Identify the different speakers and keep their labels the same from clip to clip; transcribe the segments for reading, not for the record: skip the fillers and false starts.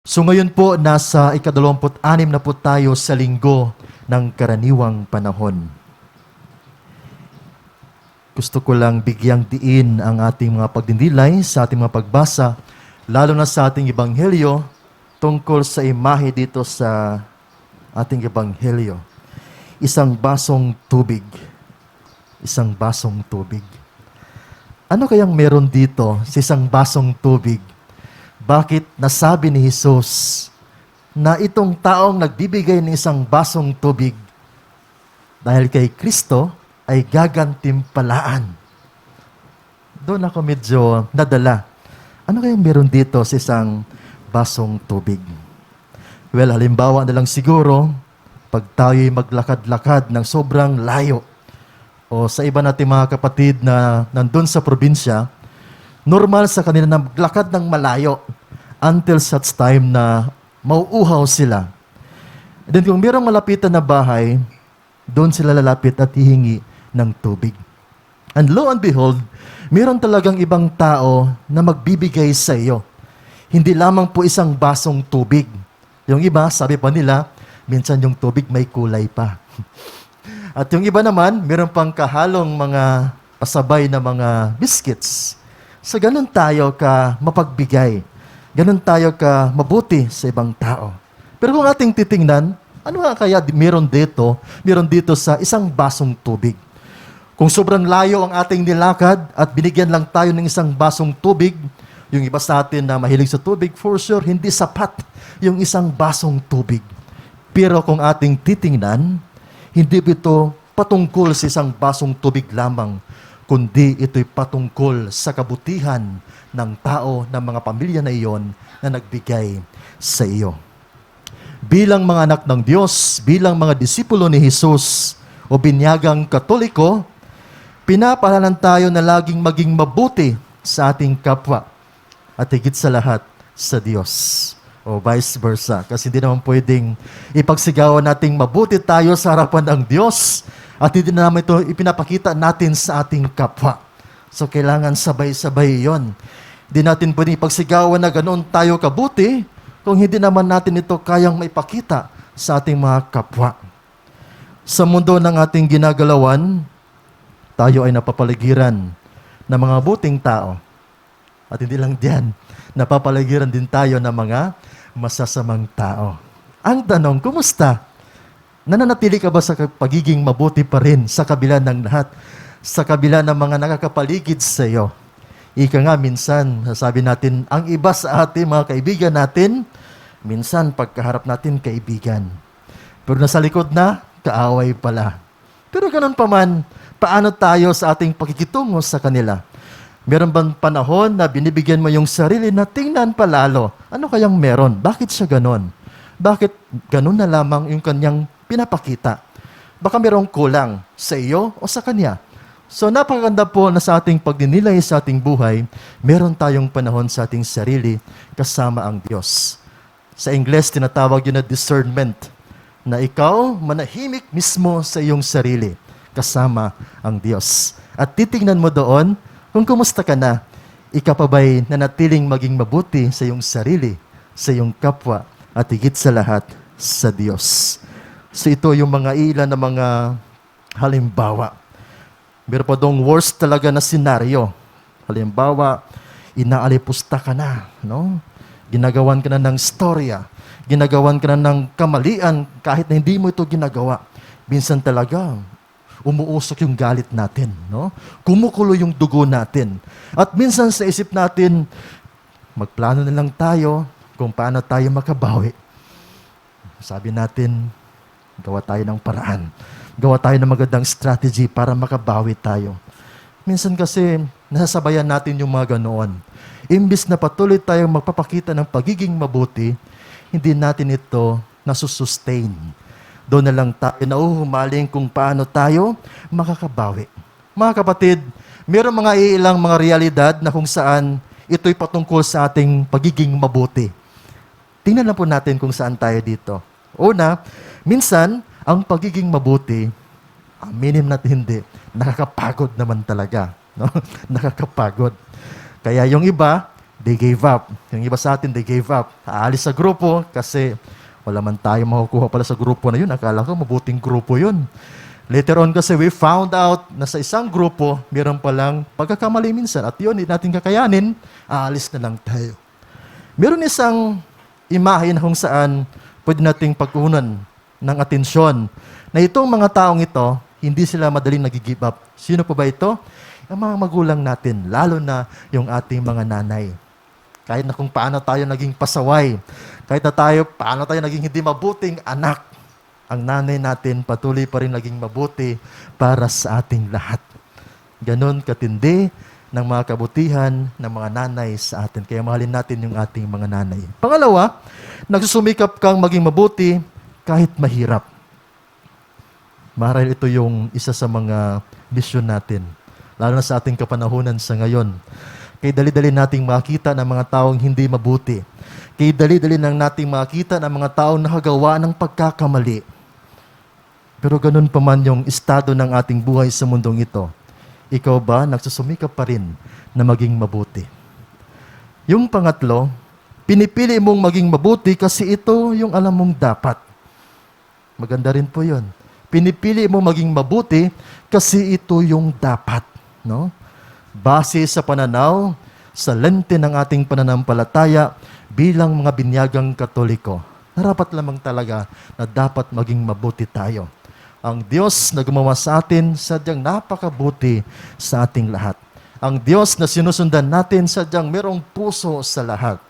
Speaker 1: So ngayon po, nasa ika-26 na po tayo sa linggo ng karaniwang panahon. Gusto ko lang bigyang diin ang ating mga pagdindilay sa ating mga pagbasa, lalo na sa ating ebanghelyo, tungkol sa imahe dito sa ating ebanghelyo. Isang basong tubig. Isang basong tubig. Ano kayang meron dito sa isang basong tubig? Bakit nasabi ni Jesus na itong taong nagbibigay ng isang basong tubig dahil kay Kristo ay gagantimpalaan? Doon ako medyo nadala. Ano kayang meron dito sa isang basong tubig? Well, halimbawa na lang siguro, pag tayo'y maglakad-lakad ng sobrang layo, o sa iba nating mga kapatid na nandun sa probinsya, normal sa kanila na maglakad ng malayo until such time na mauuhaw sila. And then kung mayroong malapitan na bahay, doon sila lalapit at hihingi ng tubig. And lo and behold, mayroon talagang ibang tao na magbibigay sa iyo. Hindi lamang po isang basong tubig. Yung iba, sabi pa nila, minsan yung tubig may kulay pa. At yung iba naman, meron pang kahalong mga pasabay na mga biscuits. So ganun tayo ka mapagbigay. Ganun tayo ka mabuti sa ibang tao. Pero kung ating titingnan, ano nga kaya meron dito sa isang basong tubig? Kung sobrang layo ang ating nilakad at binigyan lang tayo ng isang basong tubig, yung iba sa atin na mahilig sa tubig, for sure, hindi sapat yung isang basong tubig. Pero kung ating titingnan, hindi ito patungkol sa isang basong tubig lamang, kundi ito'y patungkol sa kabutihan ng tao, ng mga pamilya na iyon na nagbigay sa iyo. Bilang mga anak ng Diyos, bilang mga disipulo ni Jesus o binyagang Katoliko, pinaparalan tayo na laging maging mabuti sa ating kapwa at higit sa lahat sa Diyos. O vice versa. Kasi hindi naman pwedeng ipagsigawan nating mabuti tayo sa harapan ng Diyos at hindi na naman ito ipinapakita natin sa ating kapwa. So kailangan sabay-sabay yon. Hindi natin pwedeng ipagsigawan na ganoon tayo kabuti kung hindi naman natin ito kayang maipakita sa ating mga kapwa. Sa mundo ng ating ginagalawan, tayo ay napapaligiran ng mga buting tao. At hindi lang diyan, napapaligiran din tayo ng mga masasamang tao. Ang tanong, kumusta? Nananatili ka ba sa pagiging mabuti pa rin sa kabila ng lahat? Sa kabila ng mga nakakapaligid sa iyo? Ika nga, minsan, sabi natin, ang iba sa ating mga kaibigan natin, minsan pagkaharap natin kaibigan. Pero nasa likod na, kaaway pala. Pero ganun pa man, paano tayo sa ating pakikitungo sa kanila? Meron bang panahon na binibigyan mo yung sarili na tingnan palalo? Ano kayang meron? Bakit siya ganon? Bakit ganon na lamang yung kanyang pinapakita? Baka merong kulang sa iyo o sa kanya. So napakaganda po na sa ating pagdinilay sa ating buhay, meron tayong panahon sa ating sarili kasama ang Diyos. Sa Ingles, tinatawag yun na discernment, na ikaw manahimik mismo sa iyong sarili kasama ang Diyos. At titingnan mo doon, kung kumusta ka na, ikaw pa ba'y nanatiling maging mabuti sa iyong sarili, sa iyong kapwa, at higit sa lahat, sa Diyos. So ito yung mga ilan na mga halimbawa. Meron pa dong worst talaga na senaryo. Halimbawa, inaalipusta ka na, no? Ginagawan ka na ng storya, ginagawan ka na ng kamalian kahit na hindi mo ito ginagawa. Minsan talaga, umuusok yung galit natin, no? Kumukulo yung dugo natin. At minsan sa isip natin, magplano na lang tayo kung paano tayo makabawi. Sabi natin, gawa tayo ng paraan. Gawa tayo ng magandang strategy para makabawi tayo. Minsan kasi, nasasabayan natin yung mga ganoon. Imbis na patuloy tayong magpapakita ng pagiging mabuti, hindi natin ito nasusustain. Doon na lang tayo nauhumaling kung paano tayo makakabawi. Mga kapatid, mayroong mga ilang mga realidad na kung saan ito'y patungkol sa ating pagiging mabuti. Tingnan lang po natin kung saan tayo dito. Una, minsan, ang pagiging mabuti, aminin natin hindi, nakakapagod naman talaga. No? Nakakapagod. Kaya yung iba, they gave up. Yung iba sa atin, they gave up. Aalis sa grupo kasi wala man tayo makukuha pala sa grupo na yun. Akala ko mabuting grupo yun. Later on kasi we found out na sa isang grupo, meron palang pagkakamali minsan at yun, hindi natin kakayanin, aalis na lang tayo. Meron isang imahe na kung saan pwede nating pagkunan ng atensyon na itong mga taong ito, hindi sila madaling nag-give up. Sino po ba ito? Ang mga magulang natin, lalo na yung ating mga nanay. Kahit na kung paano tayo naging pasaway, kahit na paano tayo naging hindi mabuting anak, ang nanay natin patuloy pa rin naging mabuti para sa ating lahat. Ganon katindi ng mga kabutihan ng mga nanay sa atin. Kaya mahalin natin yung ating mga nanay. Pangalawa, nagsusumikap kang maging mabuti kahit mahirap. Marahil ito yung isa sa mga mission natin, lalo na sa ating kapanahunan sa ngayon. Kaya dali-dali nating makita ng mga taong hindi mabuti. Kaya dali-dali nang nating makita ng mga taong nakagawa ng pagkakamali. Pero ganun pa man yung estado ng ating buhay sa mundong ito. Ikaw ba nagsusumikap pa rin na maging mabuti? Yung pangatlo, pinipili mong maging mabuti kasi ito yung alam mong dapat. Maganda rin po yun. Pinipili mong maging mabuti kasi ito yung dapat. No? Base sa pananaw, sa lente ng ating pananampalataya bilang mga binyagang Katoliko, narapat lamang talaga na dapat maging mabuti tayo. Ang Diyos na gumawa sa atin, sadyang napakabuti sa ating lahat. Ang Diyos na sinusundan natin, sadyang merong puso sa lahat.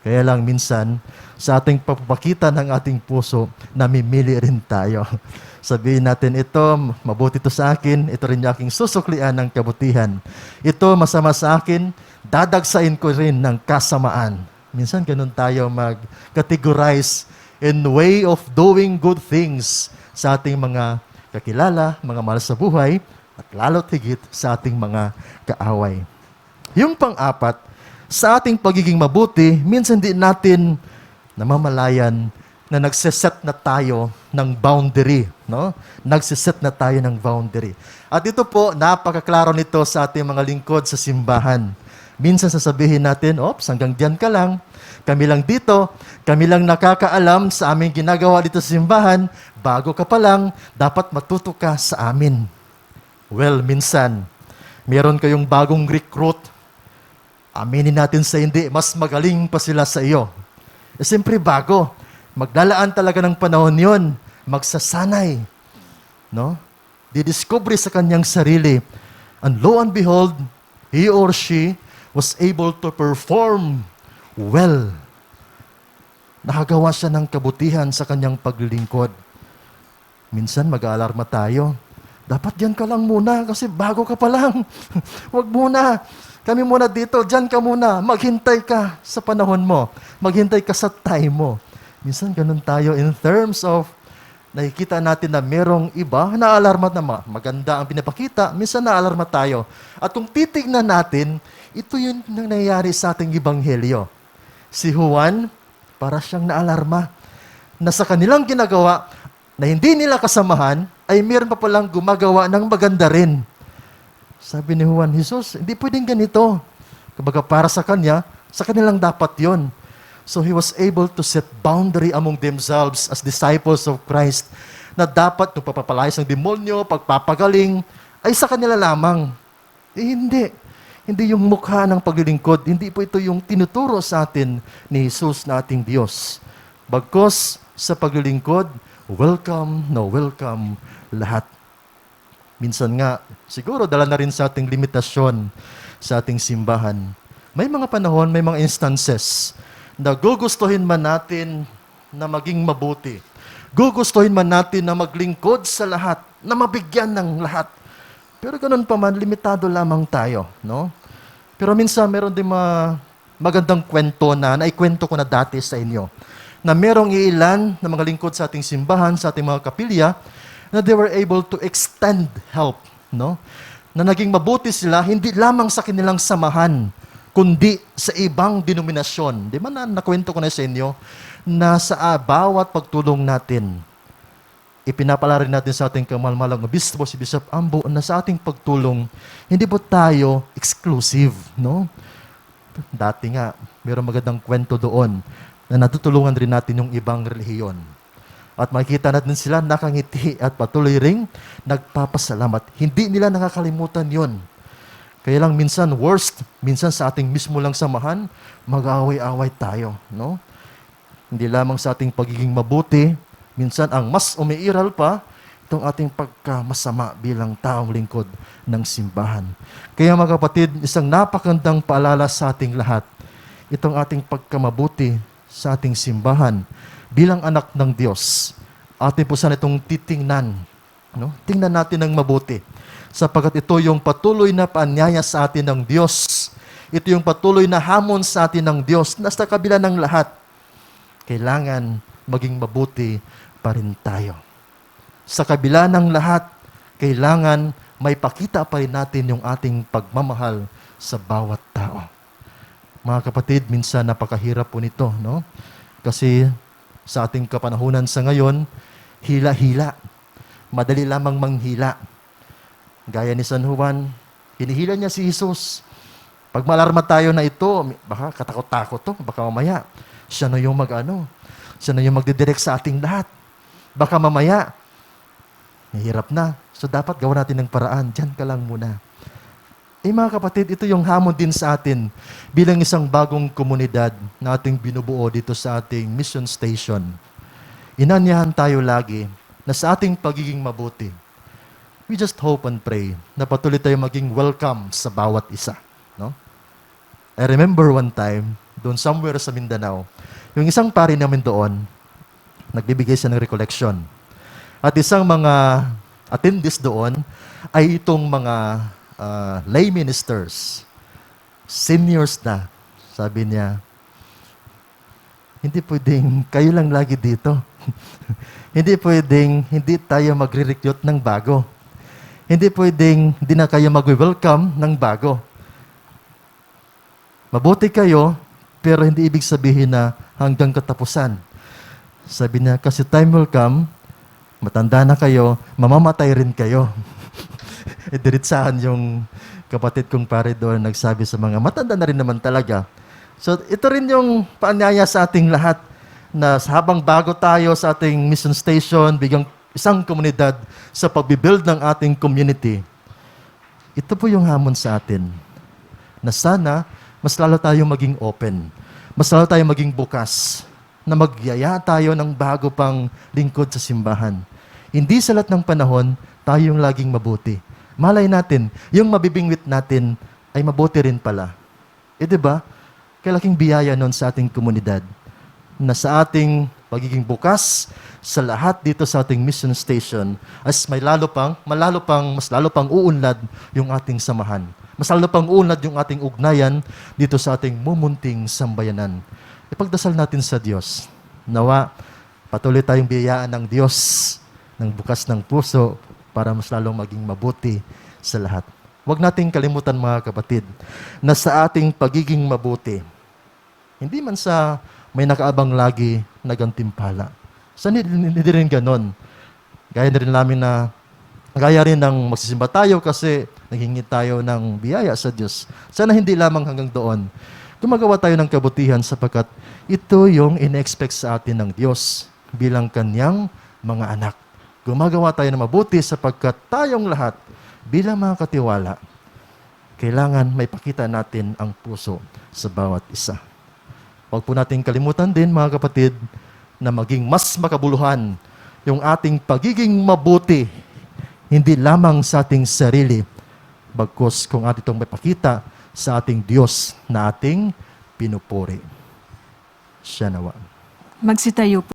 Speaker 1: Kaya lang minsan, sa ating papapakita ng ating puso, namimili rin tayo. Sabihin natin, ito, mabuti to sa akin, ito rin yung aking susuklian ng kabutihan. Ito, masama sa akin, dadagsain ko rin ng kasamaan. Minsan, ganun tayo mag-categorize in way of doing good things sa ating mga kakilala, mga mahal sa buhay, at lalo't higit sa ating mga kaaway. Yung pang-apat, sa ating pagiging mabuti, minsan din natin namamalayan na nagsiset na tayo ng boundary. No? Nagsiset na tayo ng boundary. At ito po, napakaklaro nito sa ating mga lingkod sa simbahan. Minsan sasabihin natin, ops, hanggang diyan ka lang. Kami lang dito, kami lang nakakaalam sa aming ginagawa dito sa simbahan. Bago ka pa lang, dapat matuto ka sa amin. Well, minsan, meron kayong bagong recruit. Aminin natin sa hindi, mas magaling pa sila sa iyo. Siyempre bago, maglalaan talaga ng panahon yon, magsasanay. No? Didiscover sa kanyang sarili. And lo and behold, he or she was able to perform well. Nakagawa siya ng kabutihan sa kanyang paglilingkod. Minsan mag-aalarma tayo. Dapat diyan ka lang muna kasi bago ka pa lang. Huwag muna. Kami muna dito. Diyan ka muna. Maghintay ka sa panahon mo. Maghintay ka sa time mo. Minsan ganun tayo in terms of nakikita natin na merong iba na alarma na maganda ang pinapakita. Minsan na-alarma tayo. At kung titignan natin, ito yun ang nangyayari sa ating ebanghelyo. Si Juan, para siyang naalarma na sa kanilang ginagawa na hindi nila kasamahan, ay meron pa palang gumagawa ng maganda rin. Sabi ni Juan, Jesus, hindi pwedeng ganito. Kumbaga para sa kanya, sa kanilang dapat yon. So he was able to set boundary among themselves as disciples of Christ na dapat nung papapalayas ng demonyo, pagpapagaling, ay sa kanila lamang. Hindi. Hindi yung mukha ng paglilingkod. Hindi po ito yung tinuturo sa atin ni Jesus na ating Diyos. Bagkus sa paglilingkod, welcome lahat. Minsan nga, siguro dala na rin sa ating limitasyon sa ating simbahan. May mga panahon, may mga instances na gugustuhin man natin na maging mabuti. Gugustuhin man natin na maglingkod sa lahat, na mabigyan ng lahat. Pero ganun pa man, limitado lamang tayo, no? Pero minsan, meron din magandang kwento na naikwento ko na dati sa inyo, na merong iilan na mga lingkod sa ating simbahan, sa ating mga kapilya, na they were able to extend help, no? Na naging mabuti sila, hindi lamang sa kanilang samahan, kundi sa ibang denominasyon. Di ba nakwento ko na sa inyo, na sa bawat pagtulong natin, ipinapala rin natin sa ating kamalmalang obispo, si Bishop Ambo, na sa ating pagtulong, hindi po tayo exclusive, no? dati nga, mayroong magandang kwento doon na natutulungan rin natin yung ibang relihiyon. At makikita natin sila nakangiti at patuloy ring nagpapasalamat. Hindi nila nakakalimutan yon. Kaya lang minsan worst, minsan sa ating mismo lang samahan, mag-away-away tayo. No? Hindi lamang sa ating pagiging mabuti, minsan ang mas umiiral pa, itong ating pagkamasama bilang taong lingkod ng simbahan. Kaya mga kapatid, isang napakandang paalala sa ating lahat, itong ating pagkamabuti sa ating simbahan bilang anak ng Diyos. Atin po sana itong titingnan. No? Tingnan natin ng mabuti. Sapagkat ito yung patuloy na paanyaya sa atin ng Diyos. Ito yung patuloy na hamon sa atin ng Diyos na sa kabila ng lahat. Kailangan maging mabuti pa rin tayo. Sa kabila ng lahat, kailangan may pakita pa rin natin yung ating pagmamahal sa bawat tao. Mga kapatid, minsan napakahirap po nito, no? Kasi sa ating kapanahunan sa ngayon, hila-hila. Madali lamang manghila. Gaya ni San Juan, hinihila niya si Jesus. Pag malarma tayo na ito, baka katakot-takot to, baka mamaya, siya na yung siya na yung magdidirect sa ating lahat. Baka mamaya, mahirap na. So dapat gawa natin ng paraan. Diyan ka lang muna. Mga kapatid, ito yung hamon din sa atin bilang isang bagong komunidad na ating binubuo dito sa ating mission station. Inanyahan tayo lagi na sa ating pagiging mabuti, we just hope and pray na patuloy tayo maging welcome sa bawat isa. No? I remember one time, doon somewhere sa Mindanao, yung isang pari namin doon, nagbibigay siya ng recollection. At isang mga attendees doon ay itong mga lay ministers, seniors na. Sabi niya, hindi pwedeng kayo lang lagi dito. Hindi pwedeng hindi tayo magre-recruit ng bago. Hindi pwedeng hindi na kayo mag-welcome ng bago. Mabuti kayo, pero hindi ibig sabihin na hanggang katapusan. Sabi niya, kasi time will come, matanda na kayo, mamamatay rin kayo. Diritsahan yung kapatid kong pare doon nagsabi sa mga, matanda na rin naman talaga. So ito rin yung paanyaya sa ating lahat na habang bago tayo sa ating mission station, bigang isang komunidad sa pagbibuild ng ating community, ito po yung hamon sa atin na sana mas lalo tayo maging open, mas lalo tayo maging bukas, na magyaya tayo ng bago pang lingkod sa simbahan. Hindi sa lahat ng panahon, tayo yung laging mabuti. Malay natin, yung mabibingwit natin ay mabuti rin pala. Diba? Kalaking biyaya nun sa ating komunidad na sa ating pagiging bukas sa lahat dito sa ating mission station as mas lalo pang uunlad yung ating samahan. Mas lalo pang uunlad yung ating ugnayan dito sa ating mumunting sambayanan. Ipagdasal natin sa Diyos. Nawa, patuloy tayong biyayaan ng Diyos ng bukas ng puso para mas lalong maging mabuti sa lahat. Huwag nating kalimutan mga kapatid na sa ating pagiging mabuti, hindi man sa may nakaabang lagi na gantimpala. Sa hindi rin ganon. Gaya rin ng magsisimba tayo kasi naghingi tayo ng biyaya sa Diyos. Sana hindi lamang hanggang doon. Gumagawa tayo ng kabutihan sapagkat ito yung in-expect sa atin ng Diyos bilang Kanyang mga anak. Gumagawa tayo ng mabuti sapagkat tayong lahat bilang mga katiwala, kailangan may pakita natin ang puso sa bawat isa. Huwag po natin kalimutan din mga kapatid na maging mas makabuluhan yung ating pagiging mabuti, hindi lamang sa ating sarili, bagkus kung atin itong may pakita sa ating Diyos na ating pinupuri. Siya nawa.
Speaker 2: Magsitayo po.